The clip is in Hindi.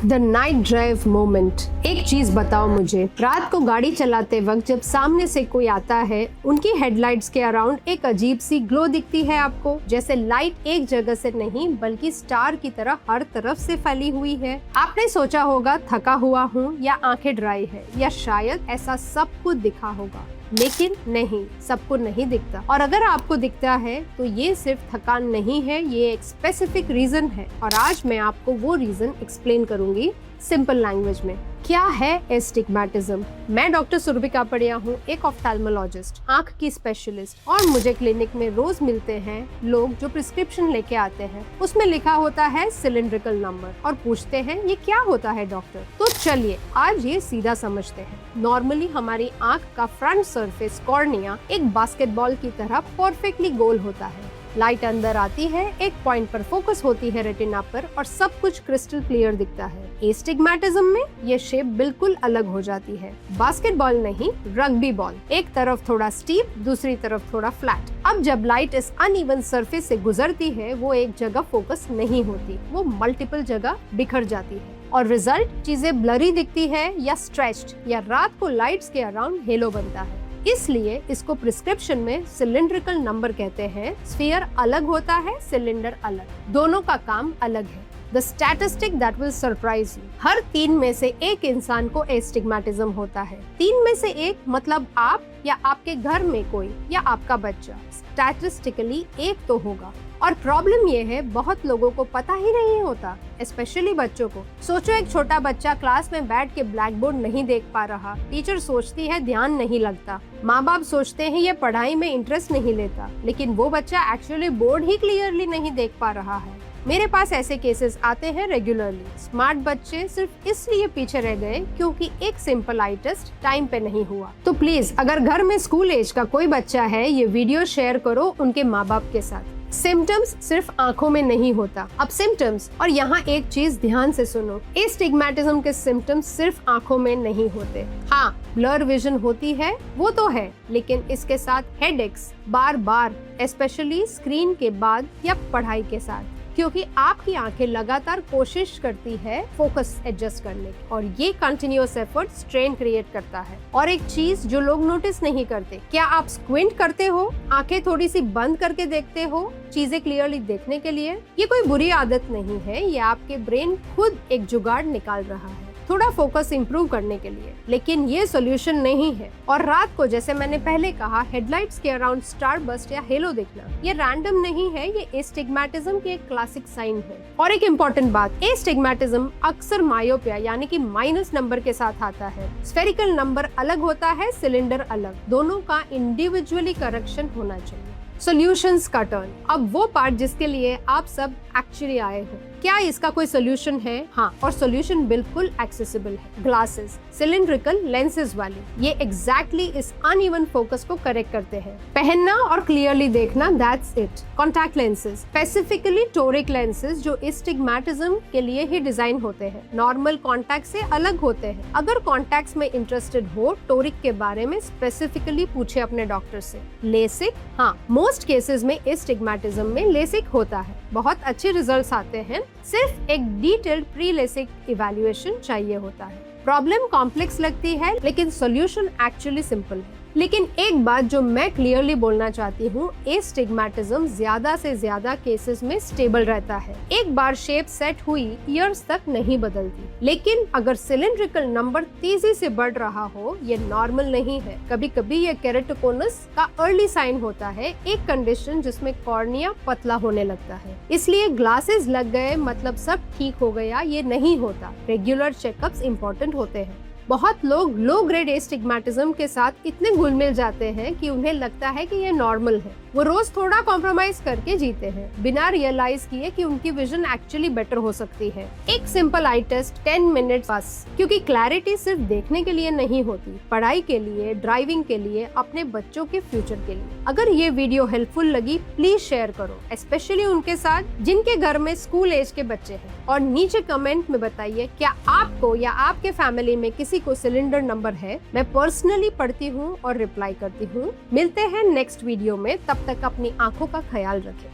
The night drive moment. एक चीज बताओ मुझे, रात को गाड़ी चलाते वक्त जब सामने से कोई आता है, उनकी हेडलाइट्स के अराउंड एक अजीब सी ग्लो दिखती है आपको, जैसे लाइट एक जगह से नहीं बल्कि स्टार की तरह हर तरफ से फैली हुई है। आपने सोचा होगा थका हुआ हूँ या आंखें ड्राई है या शायद ऐसा सब कुछ दिखा होगा, लेकिन नहीं, सबको नहीं दिखता। और अगर आपको दिखता है तो ये सिर्फ थकान नहीं है, ये एक स्पेसिफिक रीजन है। और आज मैं आपको वो रीजन एक्सप्लेन करूंगी सिंपल लैंग्वेज में। क्या है एस्टिग्मैटिज्म? मैं डॉक्टर सुरभिका पड़िया हूँ, एक ऑफ्थेल्मोलॉजिस्ट, आंख की स्पेशलिस्ट, और मुझे क्लिनिक में रोज मिलते हैं लोग जो प्रिस्क्रिप्शन लेके आते हैं, उसमें लिखा होता है सिलिंड्रिकल नंबर, और पूछते हैं ये क्या होता है डॉक्टर। तो चलिए आज ये सीधा समझते हैं। नॉर्मली हमारी आंख का फ्रंट सरफेस कॉर्निया एक बास्केटबॉल की तरह परफेक्टली गोल होता है। लाइट अंदर आती है, एक पॉइंट पर फोकस होती है रेटिना पर, और सब कुछ क्रिस्टल क्लियर दिखता है। एस्टिग्मैटिज्म में ये शेप बिल्कुल अलग हो जाती है। बास्केटबॉल नहीं, रग्बी बॉल, एक तरफ थोड़ा स्टीप, दूसरी तरफ थोड़ा फ्लैट। अब जब लाइट इस अनइवन सरफेस से गुजरती है, वो एक जगह फोकस नहीं होती, वो मल्टीपल जगह बिखर जाती है, और रिजल्ट चीजें ब्लरी दिखती है या स्ट्रेच्ड, या रात को लाइट्स के अराउंड हेलो बनता है। इसलिए इसको प्रिस्क्रिप्शन में सिलिंड्रिकल नंबर कहते हैं। स्फीयर अलग होता है, सिलेंडर अलग, दोनों का काम अलग है। The statistic that will surprise you, हर 3 में से एक इंसान को एस्टिग्मैटिज्म होता है। 3 में से एक मतलब आप या आपके घर में कोई या आपका बच्चा, स्टैटिस्टिकली एक तो होगा। और प्रॉब्लम ये है, बहुत लोगों को पता ही नहीं होता, स्पेशली बच्चों को। सोचो एक छोटा बच्चा क्लास में बैठ के ब्लैक बोर्ड नहीं देख पा रहा, टीचर सोचती है ध्यान नहीं लगता, माँ बाप सोचते हैं ये पढ़ाई में इंटरेस्ट नहीं लेता, लेकिन वो बच्चा एक्चुअली बोर्ड ही क्लियरली नहीं देख पा रहा है। मेरे पास ऐसे केसेस आते हैं रेगुलरली। स्मार्ट बच्चे सिर्फ इसलिए पीछे रह गए क्योंकि एक सिंपल आई टेस्ट टाइम पे नहीं हुआ। तो प्लीज अगर घर में स्कूल एज का कोई बच्चा है, ये वीडियो शेयर करो उनके माँ बाप के साथ। सिम्टम्स सिर्फ आंखों में नहीं होता। अब सिम्टम्स, और यहाँ एक चीज ध्यान से सुनो, एस्टिग्मैटिज्म के सिम्टम्स सिर्फ आंखों में नहीं होते। हाँ, ब्लर विजन होती है, वो तो है, लेकिन इसके साथ हेडेक्स बार बार, स्पेशली स्क्रीन के बाद या पढ़ाई के साथ, क्योंकि आपकी आंखें लगातार कोशिश करती है फोकस एडजस्ट करने की, और ये कंटिन्यूअस एफर्ट स्ट्रेन क्रिएट करता है। और एक चीज जो लोग नोटिस नहीं करते, क्या आप स्क्विंट करते हो, आंखें थोड़ी सी बंद करके देखते हो चीजें क्लियरली देखने के लिए? ये कोई बुरी आदत नहीं है, ये आपके ब्रेन खुद एक जुगाड़ निकाल रहा है थोड़ा फोकस इंप्रूव करने के लिए, लेकिन ये सोल्यूशन नहीं है। और रात को, जैसे मैंने पहले कहा, हेडलाइट्स के अराउंड स्टार बस्ट या हेलो दिखना, ये रैंडम नहीं है, ये एस्टिग्मैटिज्म की एक क्लासिक साइन है। और एक इम्पोर्टेंट बात, एस्टिग्मैटिज्म अक्सर मायोपिया यानी कि माइनस नंबर के साथ आता है। स्फेरिकल नंबर अलग होता है, सिलेंडर अलग, दोनों का इंडिविजुअली करेक्शन होना चाहिए। सॉल्यूशंस का टर्न, अब वो पार्ट जिसके लिए आप सब एक्चुअली आए हो। क्या इसका कोई सोल्यूशन है? हाँ, और सोल्यूशन बिल्कुल एक्सेसिबल है। ग्लासेस, सिलिंड्रिकल लेंसेज वाली, ये एग्जैक्टली इस अनइवन फोकस को करेक्ट करते हैं। पहनना और क्लियरली देखना, that's it. Contact lenses, specifically toric lenses, जो एस्टिग्मैटिज्म के लिए ही डिजाइन होते हैं, नॉर्मल कॉन्टैक्ट से अलग होते हैं। अगर कॉन्टैक्ट्स में इंटरेस्टेड हो, टोरिक के बारे में स्पेसिफिकली पूछे अपने डॉक्टर से। लेसिक, हाँ, मोस्ट केसेस में एस्टिग्मैटिज्म में लेसिक होता है, बहुत अच्छे रिजल्ट्स आते हैं, सिर्फ एक डिटेल्ड प्री लेसिक इवैल्यूएशन चाहिए होता है। प्रॉब्लम कॉम्प्लेक्स लगती है, लेकिन सॉल्यूशन एक्चुअली सिंपल है। लेकिन एक बात जो मैं क्लियरली बोलना चाहती हूँ, एस्टिग्मैटिज्म ज्यादा से ज्यादा केसेस में स्टेबल रहता है। एक बार शेप सेट हुई, ईयर्स तक नहीं बदलती। लेकिन अगर सिलिंड्रिकल नंबर तेजी से बढ़ रहा हो, ये नॉर्मल नहीं है। कभी कभी ये केरेटोकोनस का अर्ली साइन होता है, एक कंडीशन जिसमें कॉर्निया पतला होने लगता है। इसलिए ग्लासेस लग गए मतलब सब ठीक हो गया, ये नहीं होता। रेगुलर चेकअप्स इम्पोर्टेंट होते हैं। बहुत लोग लो ग्रेड एस्टिग्मैटिज्म के साथ इतने घुल मिल जाते हैं कि उन्हें लगता है कि ये नॉर्मल है। वो रोज थोड़ा कॉम्प्रोमाइज करके जीते हैं, बिना रियलाइज किए कि उनकी विजन एक्चुअली बेटर हो सकती है। एक सिंपल आई टेस्ट 10 मिनट बस, क्योंकि क्लैरिटी सिर्फ देखने के लिए नहीं होती, पढ़ाई के लिए, ड्राइविंग के लिए, अपने बच्चों के फ्यूचर के लिए। अगर ये वीडियो हेल्पफुल लगी, प्लीज शेयर करो, स्पेशली उनके साथ जिनके घर में स्कूल एज के बच्चे हैं। और नीचे कमेंट में बताइए, क्या आपको या आपके फैमिली में किसी को सिलेंडर नंबर है? मैं पर्सनली पढ़ती हूँ और रिप्लाई करती हूँ। मिलते हैं नेक्स्ट वीडियो में, तब तक अपनी आंखों का ख्याल रखें।